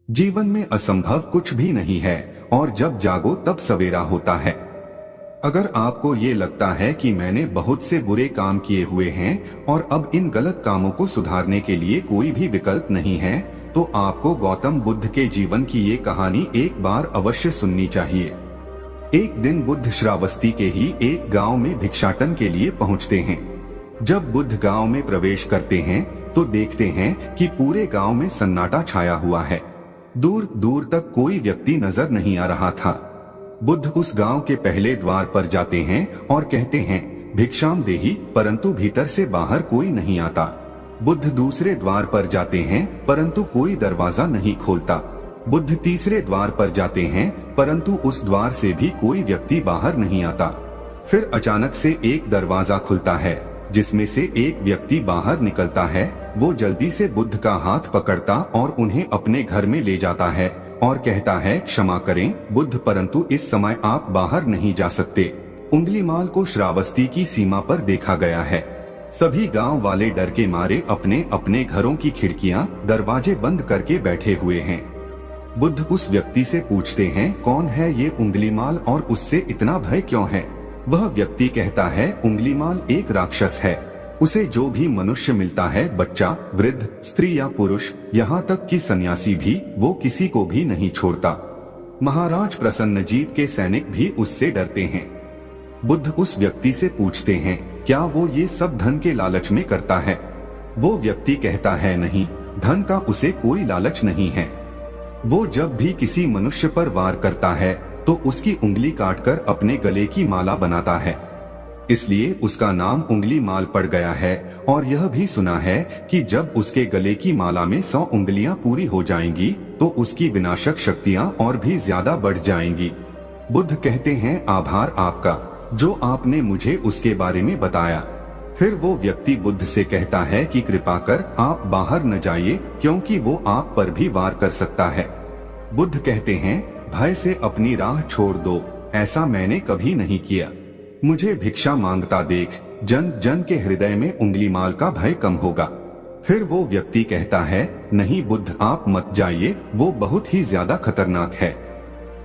जीवन में असंभव कुछ भी नहीं है और जब जागो तब सवेरा होता है। अगर आपको ये लगता है कि मैंने बहुत से बुरे काम किए हुए हैं और अब इन गलत कामों को सुधारने के लिए कोई भी विकल्प नहीं है, तो आपको गौतम बुद्ध के जीवन की ये कहानी एक बार अवश्य सुननी चाहिए। एक दिन बुद्ध श्रावस्ती के ही एक गांव में भिक्षाटन के लिए पहुंचते हैं। जब बुद्ध गांव में प्रवेश करते हैं तो देखते हैं कि पूरे गांव में सन्नाटा छाया हुआ है। दूर दूर तक कोई व्यक्ति नजर नहीं आ रहा था। बुद्ध उस गांव के पहले द्वार पर जाते हैं और कहते हैं, भिक्षाम देहि, परंतु भीतर से बाहर कोई नहीं आता। बुद्ध दूसरे द्वार पर जाते हैं परंतु कोई दरवाजा नहीं खोलता। बुद्ध तीसरे द्वार पर जाते हैं परंतु उस द्वार से भी कोई व्यक्ति बाहर नहीं आता। फिर अचानक से एक दरवाजा खुलता है जिसमें से एक व्यक्ति बाहर निकलता है। वो जल्दी से बुद्ध का हाथ पकड़ता और उन्हें अपने घर में ले जाता है और कहता है, क्षमा करें बुद्ध, परंतु इस समय आप बाहर नहीं जा सकते। उंगलीमाल को श्रावस्ती की सीमा पर देखा गया है। सभी गांव वाले डर के मारे अपने अपने घरों की खिड़कियां, दरवाजे बंद करके बैठे हुए हैं। बुद्ध उस व्यक्ति से पूछते हैं, कौन है ये उंगलीमाल और उससे इतना भय क्यों है? वह व्यक्ति कहता है, उंगलीमाल एक राक्षस है। उसे जो भी मनुष्य मिलता है, बच्चा, वृद्ध, स्त्री या पुरुष, यहाँ तक कि सन्यासी भी, वो किसी को भी नहीं छोड़ता। महाराज प्रसन्नजीत के सैनिक भी उससे डरते हैं। बुद्ध उस व्यक्ति से पूछते हैं, क्या वो ये सब धन के लालच में करता है? वो व्यक्ति कहता है, नहीं, धन का उसे कोई लालच नहीं है। वो जब भी किसी मनुष्य पर वार करता है तो उसकी उंगली काटकर अपने गले की माला बनाता है, इसलिए उसका नाम उंगलीमाल पड़ गया है। और यह भी सुना है कि जब उसके गले की माला में 100 उंगलियां पूरी हो जाएंगी तो उसकी विनाशक शक्तियां और भी ज्यादा बढ़ जाएंगी। बुद्ध कहते हैं, आभार आपका, जो आपने मुझे उसके बारे में बताया। फिर वो व्यक्ति बुद्ध से कहता है कि कृपा कर आप बाहर न जाइए, क्योंकि वो आप पर भी वार कर सकता है। बुद्ध कहते हैं, भय से अपनी राह छोड़ दो, ऐसा मैंने कभी नहीं किया। मुझे भिक्षा मांगता देख जन जन के हृदय में उंगलीमाल का भय कम होगा। फिर वो व्यक्ति कहता है, नहीं बुद्ध, आप मत जाइए, वो बहुत ही ज्यादा खतरनाक है।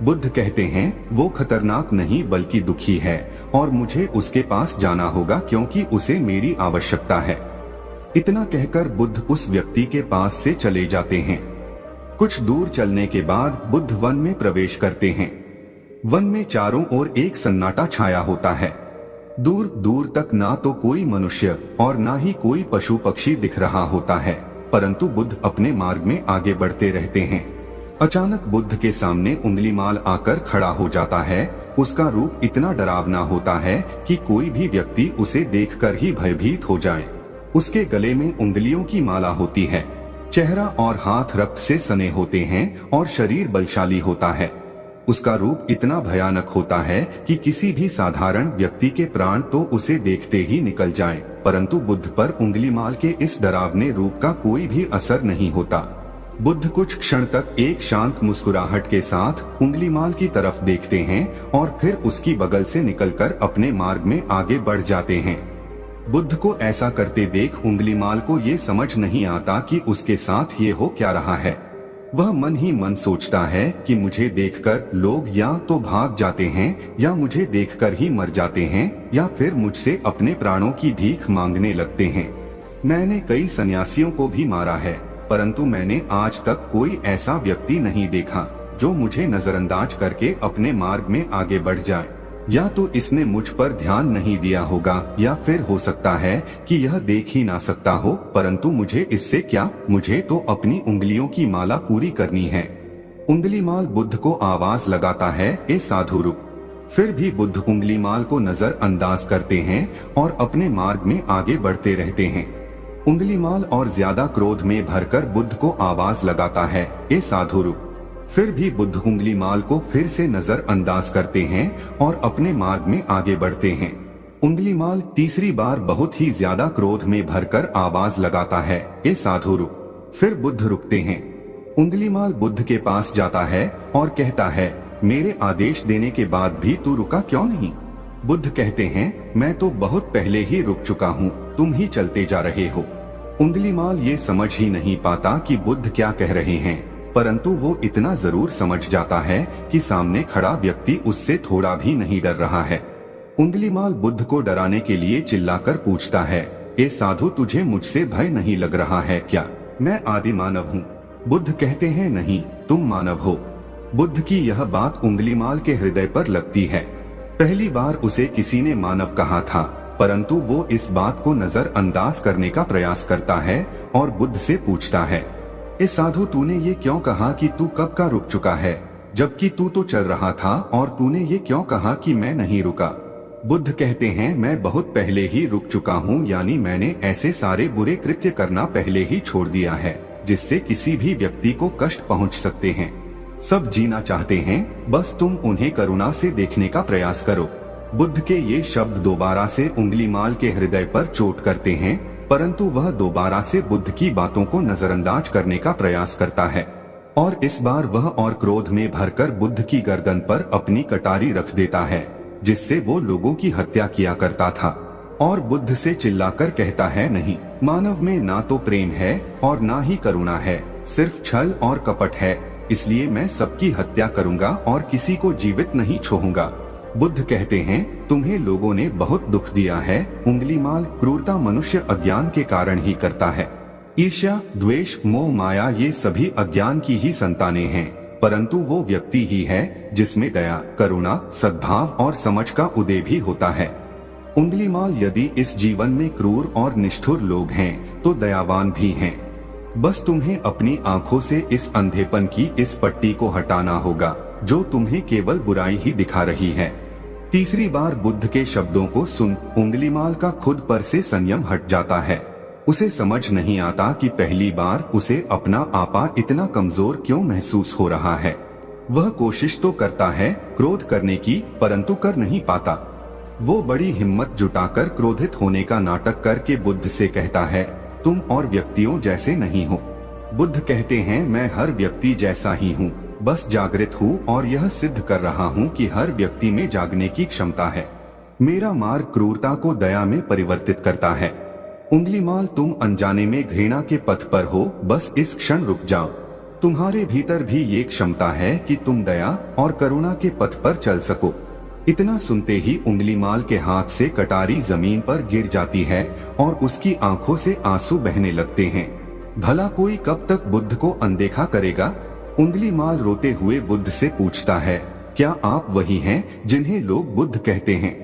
बुद्ध कहते हैं, वो खतरनाक नहीं बल्कि दुखी है और मुझे उसके पास जाना होगा क्योंकि उसे मेरी आवश्यकता है। इतना कहकर बुद्ध उस व्यक्ति के पास से चले जाते हैं। कुछ दूर चलने के बाद बुद्ध वन में प्रवेश करते हैं। वन में चारों ओर एक सन्नाटा छाया होता है। दूर दूर तक ना तो कोई मनुष्य और ना ही कोई पशु पक्षी दिख रहा होता है, परंतु बुद्ध अपने मार्ग में आगे बढ़ते रहते हैं। अचानक बुद्ध के सामने उंगलीमाल आकर खड़ा हो जाता है। उसका रूप इतना डरावना होता है कि कोई भी व्यक्ति उसे देखकर ही भयभीत हो जाए। उसके गले में उंगलियों की माला होती है। चेहरा और हाथ रक्त से सने होते हैं और शरीर बलशाली होता है। उसका रूप इतना भयानक होता है कि किसी भी साधारण व्यक्ति के प्राण तो उसे देखते ही निकल जाएं, परंतु बुद्ध पर उंगलीमाल के इस डरावने रूप का कोई भी असर नहीं होता। बुद्ध कुछ क्षण तक एक शांत मुस्कुराहट के साथ उंगलीमाल की तरफ देखते हैं और फिर उसकी बगल से निकलकर अपने मार्ग में आगे बढ़ जाते हैं। बुद्ध को ऐसा करते देख उंगलीमाल को ये समझ नहीं आता कि उसके साथ ये हो क्या रहा है। वह मन ही मन सोचता है कि मुझे देखकर लोग या तो भाग जाते हैं या मुझे देखकर ही मर जाते हैं या फिर मुझसे अपने प्राणों की भीख मांगने लगते हैं। मैंने कई सन्यासियों को भी मारा है, परंतु मैंने आज तक कोई ऐसा व्यक्ति नहीं देखा जो मुझे नजरअंदाज करके अपने मार्ग में आगे बढ़ जाए। या तो इसने मुझ पर ध्यान नहीं दिया होगा या फिर हो सकता है कि यह देख ही ना सकता हो, परंतु मुझे इससे क्या, मुझे तो अपनी उंगलियों की माला पूरी करनी है। उंगलीमाल बुद्ध को आवाज लगाता है, ए साधु रुक। फिर भी बुद्ध उंगलीमाल को नजरअंदाज करते हैं और अपने मार्ग में आगे बढ़ते रहते हैं। उंगलीमाल और ज्यादा क्रोध में भरकर बुद्ध को आवाज लगाता है, ए साधु रुक। फिर भी बुद्ध उंगलीमाल को फिर से नजरअंदाज करते हैं और अपने मार्ग में आगे बढ़ते हैं। उंगलीमाल तीसरी बार बहुत ही ज्यादा क्रोध में भरकर आवाज लगाता है, ए साधु रुक। फिर बुद्ध रुकते हैं। उंगलीमाल बुद्ध के पास जाता है और कहता है, मेरे आदेश देने के बाद भी तू रुका क्यों नहीं? बुद्ध कहते हैं, मैं तो बहुत पहले ही रुक चुका हूँ, तुम ही चलते जा रहे हो। उंगलीमाल ये समझ ही नहीं पाता कि बुद्ध क्या कह रहे हैं। परंतु वो इतना जरूर समझ जाता है कि सामने खड़ा व्यक्ति उससे थोड़ा भी नहीं डर रहा है। उंगलीमाल बुद्ध को डराने के लिए चिल्लाकर पूछता है, ए साधु, तुझे मुझसे भय नहीं लग रहा है क्या? मैं आदि मानव हूँ। बुद्ध कहते हैं, नहीं, तुम मानव हो। बुद्ध की यह बात उंगलीमाल के हृदय पर लगती है। पहली बार उसे किसी ने मानव कहा था, परंतु वो इस बात को नजरअंदाज करने का प्रयास करता है और बुद्ध से पूछता है, ए साधु, तूने ये क्यों कहा कि तू कब का रुक चुका है, जबकि तू तो चल रहा था, और तूने ये क्यों कहा कि मैं नहीं रुका? बुद्ध कहते हैं, मैं बहुत पहले ही रुक चुका हूँ, यानी मैंने ऐसे सारे बुरे कृत्य करना पहले ही छोड़ दिया है जिससे किसी भी व्यक्ति को कष्ट पहुँच सकते हैं। सब जीना चाहते हैं, बस तुम उन्हें करुणा से देखने का प्रयास करो। बुद्ध के ये शब्द दोबारा से उंगलीमाल के हृदय पर चोट करते हैं, परंतु वह दोबारा से बुद्ध की बातों को नजरअंदाज करने का प्रयास करता है और इस बार वह और क्रोध में भरकर बुद्ध की गर्दन पर अपनी कटारी रख देता है, जिससे वो लोगों की हत्या किया करता था, और बुद्ध से चिल्लाकर कहता है, नहीं, मानव में ना तो प्रेम है और ना ही करुणा है, सिर्फ छल और कपट है, इसलिए मैं सबकी हत्या करूंगा और किसी को जीवित नहीं छोड़ूंगा। बुद्ध कहते हैं, तुम्हें लोगों ने बहुत दुख दिया है उंगलीमाल, क्रूरता मनुष्य अज्ञान के कारण ही करता है। ईर्ष्या, द्वेष, मोह, माया, ये सभी अज्ञान की ही संतानें हैं, परंतु वो व्यक्ति ही है जिसमें दया, करुणा, सद्भाव और समझ का उदय भी होता है। उंगलीमाल, यदि इस जीवन में क्रूर और निष्ठुर लोग हैं तो दयावान भी हैं। बस तुम्हें अपनी आंखों से इस अंधेपन की इस पट्टी को हटाना होगा जो तुम्हें केवल बुराई ही दिखा रही है। तीसरी बार बुद्ध के शब्दों को सुन उंगलीमाल का खुद पर से संयम हट जाता है। उसे समझ नहीं आता कि पहली बार उसे अपना आपा इतना कमजोर क्यों महसूस हो रहा है। वह कोशिश तो करता है क्रोध करने की, परंतु कर नहीं पाता। वो बड़ी हिम्मत जुटाकर क्रोधित होने का नाटक करके बुद्ध से कहता है, तुम और व्यक्तियों जैसे नहीं हो। बुद्ध कहते हैं, मैं हर व्यक्ति जैसा ही हूँ, बस जागृत हूँ और यह सिद्ध कर रहा हूँ कि हर व्यक्ति में जागने की क्षमता है। मेरा मार्ग क्रूरता को दया में परिवर्तित करता है। उंगलीमाल, तुम अनजाने में घृणा के पथ पर हो, बस इस क्षण रुक जाओ। तुम्हारे भीतर भी ये क्षमता है कि तुम दया और करुणा के पथ पर चल सको। इतना सुनते ही उंगलीमाल के हाथ से कटारी जमीन पर गिर जाती है और उसकी आंखों से आंसू बहने लगते हैं। भला कोई कब तक बुद्ध को अनदेखा करेगा? उंगलीमाल रोते हुए बुद्ध से पूछता है, क्या आप वही हैं जिन्हें लोग बुद्ध कहते हैं,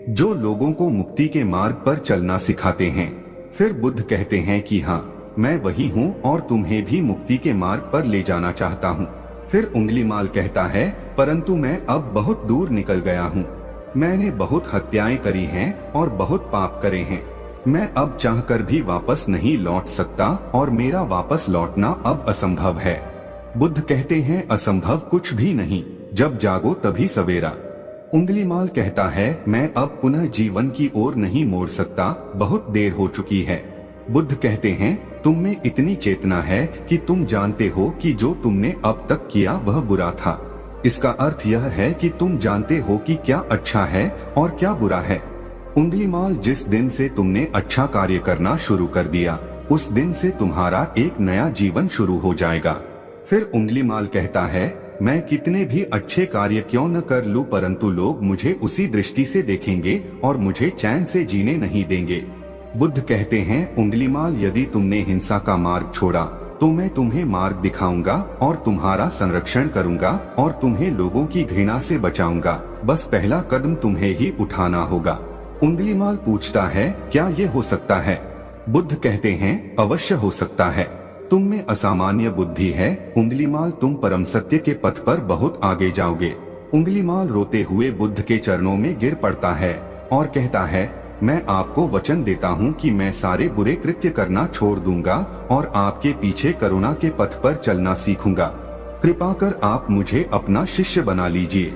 जो लोगों को मुक्ति के मार्ग पर चलना सिखाते हैं? फिर बुद्ध कहते हैं कि हाँ, मैं वही हूँ और तुम्हें भी मुक्ति के मार्ग पर ले जाना चाहता हूँ। फिर उंगलीमाल कहता है, परंतु मैं अब बहुत दूर निकल गया हूँ। मैंने बहुत हत्याएं करी हैं और बहुत पाप करे हैं। मैं अब चाहकर भी वापस नहीं लौट सकता और मेरा वापस लौटना अब असंभव है। बुद्ध कहते हैं, असंभव कुछ भी नहीं, जब जागो तभी सवेरा। उंगलीमाल कहता है, मैं अब पुनः जीवन की ओर नहीं मोड़ सकता, बहुत देर हो चुकी है। बुद्ध कहते हैं, तुम में इतनी चेतना है कि तुम जानते हो कि जो तुमने अब तक किया वह बुरा था। इसका अर्थ यह है कि तुम जानते हो कि क्या अच्छा है और क्या बुरा है। उंगलीमाल, जिस दिन से तुमने अच्छा कार्य करना शुरू कर दिया, उस दिन से तुम्हारा एक नया जीवन शुरू हो जाएगा। फिर उंगलीमाल कहता है, मैं कितने भी अच्छे कार्य क्यों न कर लूं, परंतु लोग मुझे उसी दृष्टि से देखेंगे और मुझे चैन से जीने नहीं देंगे। बुद्ध कहते हैं, उंगलीमाल, यदि तुमने हिंसा का मार्ग छोड़ा तो मैं तुम्हें मार्ग दिखाऊंगा और तुम्हारा संरक्षण करूंगा और तुम्हें लोगों की घृणा से बचाऊंगा। बस पहला कदम तुम्हें ही उठाना होगा। उंगलीमाल पूछता है, क्या ये हो सकता है? बुद्ध कहते हैं, अवश्य हो सकता है। तुम में असामान्य बुद्धि है उंगलीमाल, तुम परम सत्य के पथ पर बहुत आगे जाओगे। उंगलीमाल रोते हुए बुद्ध के चरणों में गिर पड़ता है और कहता है, मैं आपको वचन देता हूँ कि मैं सारे बुरे कृत्य करना छोड़ दूंगा और आपके पीछे करुणा के पथ पर चलना सीखूंगा। कृपा कर आप मुझे अपना शिष्य बना लीजिए।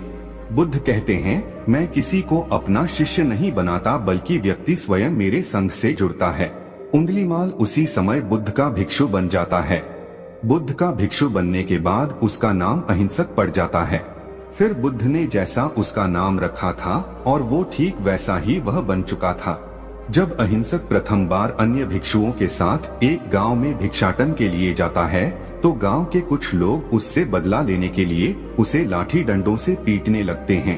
बुद्ध कहते हैं, मैं किसी को अपना शिष्य नहीं बनाता, बल्कि व्यक्ति स्वयं मेरे संग से जुड़ता है। उंगलीमाल उसी समय बुद्ध का भिक्षु बन जाता है। बुद्ध का भिक्षु बनने के बाद उसका नाम अहिंसक पड़ जाता है। फिर बुद्ध ने जैसा उसका नाम रखा था और वो ठीक वैसा ही वह बन चुका था। जब अहिंसक प्रथम बार अन्य भिक्षुओं के साथ एक गांव में भिक्षाटन के लिए जाता है तो गांव के कुछ लोग उससे बदला लेने के लिए उसे लाठी डंडों से पीटने लगते हैं।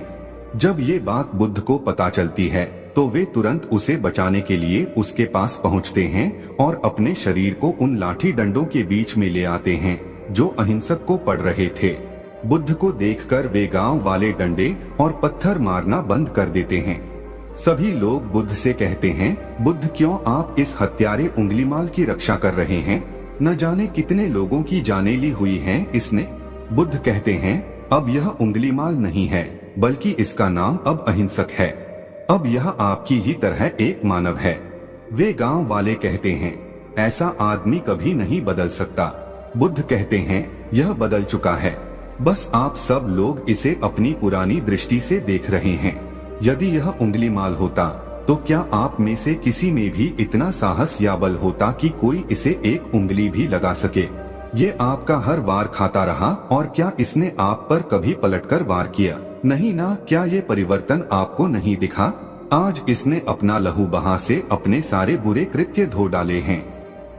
जब ये बात बुद्ध को पता चलती है तो वे तुरंत उसे बचाने के लिए उसके पास पहुंचते हैं और अपने शरीर को उन लाठी डंडों के बीच में ले आते हैं जो अहिंसक को पड़ रहे थे। बुद्ध को देखकर वे गांव वाले डंडे और पत्थर मारना बंद कर देते हैं। सभी लोग बुद्ध से कहते हैं, बुद्ध क्यों आप इस हत्यारे उंगलीमाल की रक्षा कर रहे हैं? न जाने कितने लोगों की जानें ली हुई हैं इसने। बुद्ध कहते हैं, अब यह उंगलीमाल नहीं है बल्कि इसका नाम अब अहिंसक है। अब यह आपकी ही तरह एक मानव है। वे गांव वाले कहते हैं, ऐसा आदमी कभी नहीं बदल सकता। बुद्ध कहते हैं, यह बदल चुका है, बस आप सब लोग इसे अपनी पुरानी दृष्टि से देख रहे हैं। यदि यह उंगलीमाल होता तो क्या आप में से किसी में भी इतना साहस या बल होता कि कोई इसे एक उंगली भी लगा सके? ये आपका हर वार खाता रहा और क्या इसने आप पर कभी पलटकर वार किया? नहीं ना। क्या ये परिवर्तन आपको नहीं दिखा? आज इसने अपना लहू बहा से अपने सारे बुरे कृत्य धो डाले हैं।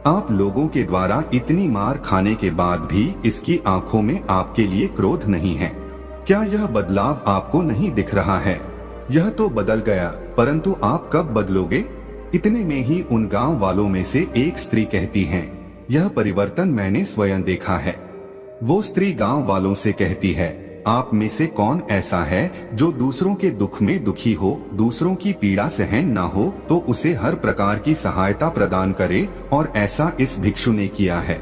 आप लोगों के द्वारा इतनी मार खाने के बाद भी इसकी आंखों में आपके लिए क्रोध नहीं है। क्या यह बदलाव आपको नहीं दिख रहा है? यह तो बदल गया, परंतु आप कब बदलोगे? इतने में ही उन गांव वालों में से एक स्त्री कहती है, यह परिवर्तन मैंने स्वयं देखा है। वो स्त्री गांव वालों से कहती है, आप में से कौन ऐसा है जो दूसरों के दुख में दुखी हो, दूसरों की पीड़ा सहन ना हो तो उसे हर प्रकार की सहायता प्रदान करे, और ऐसा इस भिक्षु ने किया है।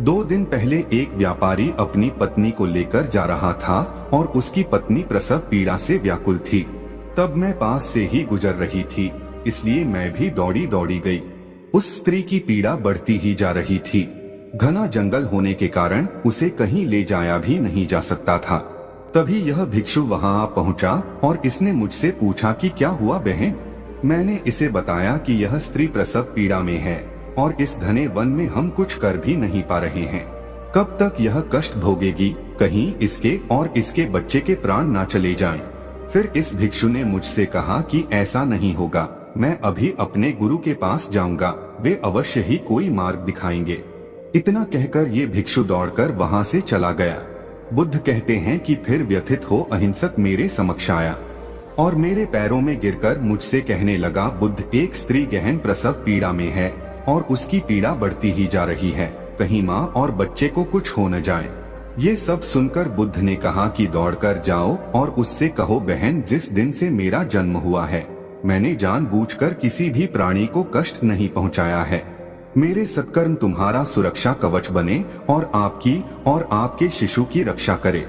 2 दिन पहले एक व्यापारी अपनी पत्नी को लेकर जा रहा था और उसकी पत्नी प्रसव पीड़ा से व्याकुल थी। तब मैं पास से ही गुजर रही थी, इसलिए मैं भी दौड़ी दौड़ी गई। उस स्त्री की पीड़ा बढ़ती ही जा रही थी। घना जंगल होने के कारण उसे कहीं ले जाया भी नहीं जा सकता था। तभी यह भिक्षु वहां आ पहुंचा और इसने मुझसे पूछा कि क्या हुआ बहन? मैंने इसे बताया कि यह स्त्री प्रसव पीड़ा में है और इस घने वन में हम कुछ कर भी नहीं पा रहे हैं। कब तक यह कष्ट भोगेगी? कहीं इसके और इसके बच्चे के प्राण ना चले जाएं। फिर इस भिक्षु ने मुझसे कहा कि ऐसा नहीं होगा, मैं अभी अपने गुरु के पास जाऊंगा, वे अवश्य ही कोई मार्ग दिखाएंगे। इतना कहकर ये भिक्षु दौड़कर वहां से चला गया। बुद्ध कहते हैं कि फिर व्यथित हो अहिंसक मेरे समक्ष आया और मेरे पैरों में गिरकर मुझसे कहने लगा, बुद्ध एक स्त्री गहन प्रसव पीड़ा में है और उसकी पीड़ा बढ़ती ही जा रही है, कहीं माँ और बच्चे को कुछ हो न जाए। ये सब सुनकर बुद्ध ने कहा कि दौड़कर जाओ और उससे कहो, बहन जिस दिन से मेरा जन्म हुआ है मैंने जानबूझकर किसी भी प्राणी को कष्ट नहीं पहुंचाया है। मेरे सत्कर्म तुम्हारा सुरक्षा कवच बने और आपके शिशु की रक्षा करे।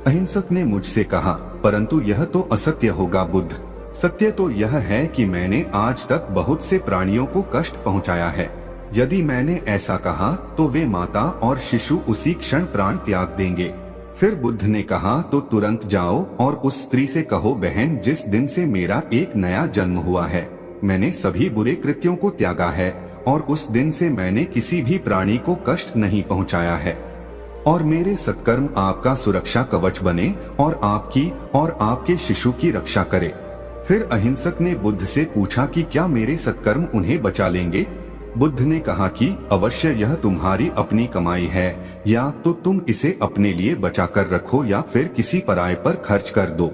अहिंसक ने मुझसे कहा, परंतु यह तो असत्य होगा बुद्ध। सत्य तो यह है कि मैंने आज तक बहुत से प्राणियों को कष्ट पहुंचाया है। यदि मैंने ऐसा कहा तो वे माता और शिशु उसी क्षण प्राण त्याग देंगे। फिर बुद्ध ने कहा, तो तुरंत जाओ और उस स्त्री से कहो, बहन जिस दिन से मेरा एक नया जन्म हुआ है मैंने सभी बुरे कृत्यों को त्यागा है और उस दिन से मैंने किसी भी प्राणी को कष्ट नहीं पहुंचाया है, और मेरे सत्कर्म आपका सुरक्षा कवच बने और आपके शिशु की रक्षा करे। फिर अहिंसक ने बुद्ध से पूछा कि क्या मेरे सत्कर्म उन्हें बचा लेंगे? बुद्ध ने कहा कि अवश्य यह तुम्हारी अपनी कमाई है, या तो तुम इसे अपने लिए बचा कर रखो या फिर किसी पराये पर खर्च कर दो।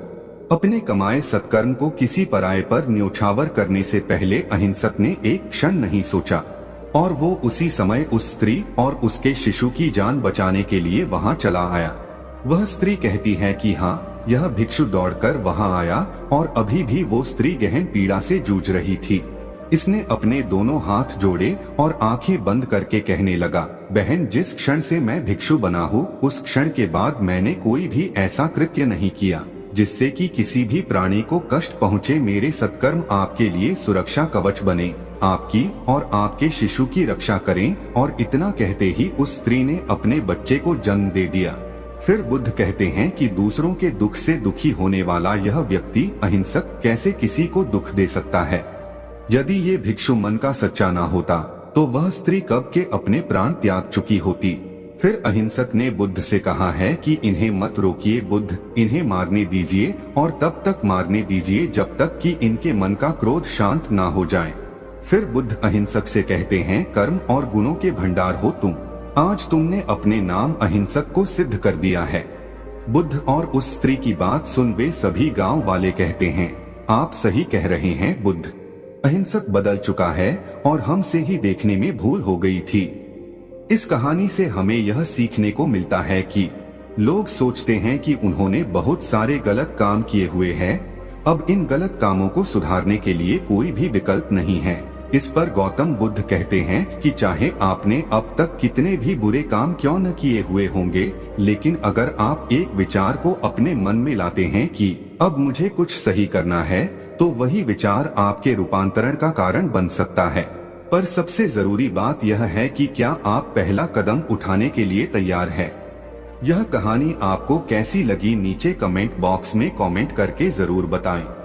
अपने कमाए सत्कर्म को किसी पराये पर न्योछावर करने से पहले अहिंसक ने एक क्षण नहीं सोचा और वो उसी समय उस स्त्री और उसके शिशु की जान बचाने के लिए वहां चला आया। वह स्त्री कहती है कि हाँ, यह भिक्षु दौड़कर वहां आया और अभी भी वो स्त्री गहन पीड़ा से जूझ रही थी। इसने अपने दोनों हाथ जोड़े और आंखें बंद करके कहने लगा, बहन जिस क्षण से मैं भिक्षु बना हूँ उस क्षण के बाद मैंने कोई भी ऐसा कृत्य नहीं किया जिससे कि किसी भी प्राणी को कष्ट पहुँचे। मेरे सत्कर्म आपके लिए सुरक्षा कवच बने, आपकी और आपके शिशु की रक्षा करें। और इतना कहते ही उस स्त्री ने अपने बच्चे को जन्म दे दिया। फिर बुद्ध कहते हैं कि दूसरों के दुख से दुखी होने वाला यह व्यक्ति अहिंसक कैसे किसी को दुख दे सकता है? यदि ये भिक्षु मन का सच्चा ना होता तो वह स्त्री कब के अपने प्राण त्याग चुकी होती। फिर अहिंसक ने बुद्ध से कहा है कि इन्हें मत रोकिए बुद्ध, इन्हें मारने दीजिए और तब तक मारने दीजिए जब तक कि इनके मन का क्रोध शांत ना हो जाए। फिर बुद्ध अहिंसक से कहते हैं, कर्म और गुणों के भंडार हो तुम, आज तुमने अपने नाम अहिंसक को सिद्ध कर दिया है। बुद्ध और उस स्त्री की बात सुन वे सभी गांव वाले कहते हैं, आप सही कह रहे हैं बुद्ध, अहिंसक बदल चुका है और हमसे ही देखने में भूल हो गई थी। इस कहानी से हमें यह सीखने को मिलता है कि लोग सोचते हैं कि उन्होंने बहुत सारे गलत काम किए हुए हैं, अब इन गलत कामों को सुधारने के लिए कोई भी विकल्प नहीं है। इस पर गौतम बुद्ध कहते हैं कि चाहे आपने अब तक कितने भी बुरे काम क्यों न किए हुए होंगे, लेकिन अगर आप एक विचार को अपने मन में लाते हैं कि अब मुझे कुछ सही करना है, तो वही विचार आपके रूपांतरण का कारण बन सकता है। पर सबसे जरूरी बात यह है कि क्या आप पहला कदम उठाने के लिए तैयार है। यह कहानी आपको कैसी लगी नीचे कमेंट बॉक्स में कमेंट करके जरूर बताएं।